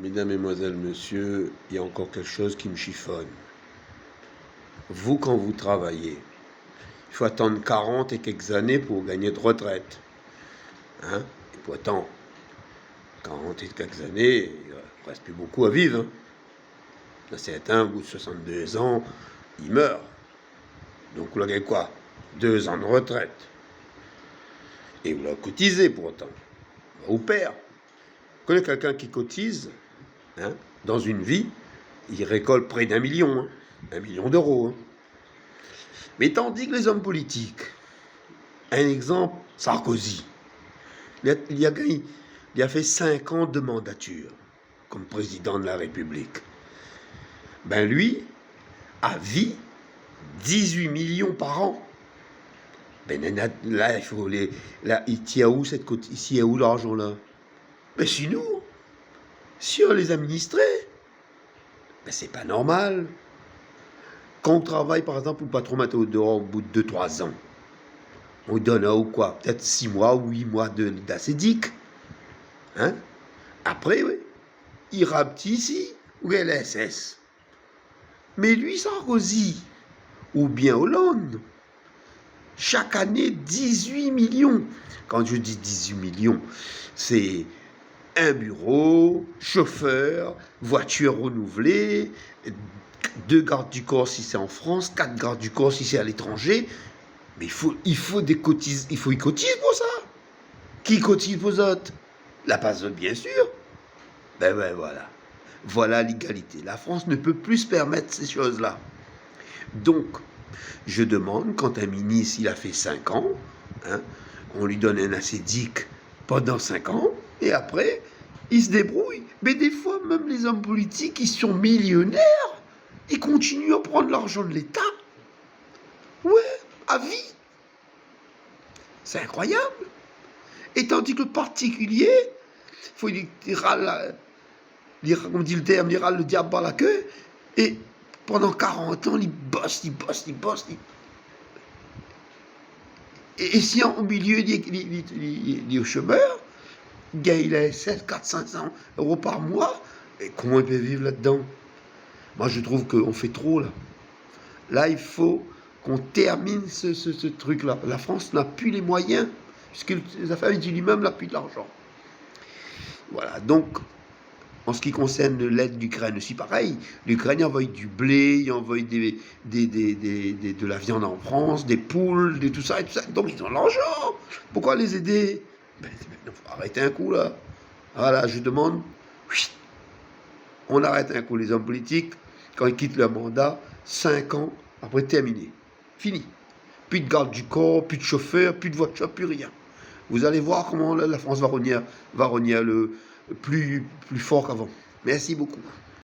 Mesdames, Mesdemoiselles, Messieurs, il y a encore quelque chose qui me chiffonne. Vous, quand vous travaillez, il faut attendre 40 et quelques années pour gagner de retraite. Hein? Et pourtant, 40 et quelques années, il ne reste plus beaucoup à vivre. Hein? Il y a certains, au bout de 62 ans, ils meurent. Donc vous avez quoi? 2 ans de retraite. Et vous la cotisez pour autant. Vous perd. Je connais quelqu'un qui cotise, hein, dans une vie, il récolte près d'1 million, hein, 1 million d'euros. Hein. Mais tandis que les hommes politiques, un exemple, Sarkozy, il a fait 5 ans de mandature comme président de la République. Ben lui, à vie, 18 millions par an. Ben là, il faut les. Là, il tient où cette côte? Ici, où l'argent là? Ben c'est nous. Si on les administrait, ben c'est pas normal. Quand on travaille, par exemple, le patron met au dehors au bout de 2-3 ans, on donne ou quoi? Peut-être 6 mois ou 8 mois d'acédique. Hein? Après, oui, il rapetisse ici, ou LSS. Mais lui, Sarkozy, ou bien Hollande, chaque année, 18 millions. Quand je dis 18 millions, c'est un bureau, chauffeur, voiture renouvelée, 2 gardes du corps si c'est en France, 4 gardes du corps si c'est à l'étranger. Mais il faut y cotiser pour ça. Qui cotise pour les autres? La PASOT, bien sûr. Ben voilà. Voilà l'égalité. La France ne peut plus se permettre ces choses-là. Donc, je demande, quand un ministre, il a fait 5 ans, hein, on lui donne un acédique pendant 5 ans, et après, il se débrouille. Mais des fois, même les hommes politiques, ils sont millionnaires, ils continuent à prendre l'argent de l'État. Ouais, à vie. C'est incroyable. Et tandis que le particulier, il râle, comme dit le terme, il râle le diable par la queue, et pendant 40 ans, il bosse. Et si au milieu, il est au chômeur, il a 400-500 euros par mois, et comment il peut vivre là-dedans? Moi, je trouve qu'on fait trop, là. Là, il faut qu'on termine ce truc-là. La France n'a plus les moyens, puisque les affaires du lui-même n'a plus de l'argent. Voilà, donc, en ce qui concerne l'aide d'Ukraine aussi, pareil. L'Ukraine envoie du blé, il envoie de la viande en France, des poules, tout ça et tout ça. Donc, ils ont de l'argent. Pourquoi les aider? Ben, il faut arrêter un coup, là. Voilà, je demande, on arrête un coup les hommes politiques, quand ils quittent leur mandat, 5 ans, après terminé. Fini. Plus de garde du corps, plus de chauffeur, plus de voiture, plus rien. Vous allez voir comment la France va rogner le plus fort qu'avant. Merci beaucoup.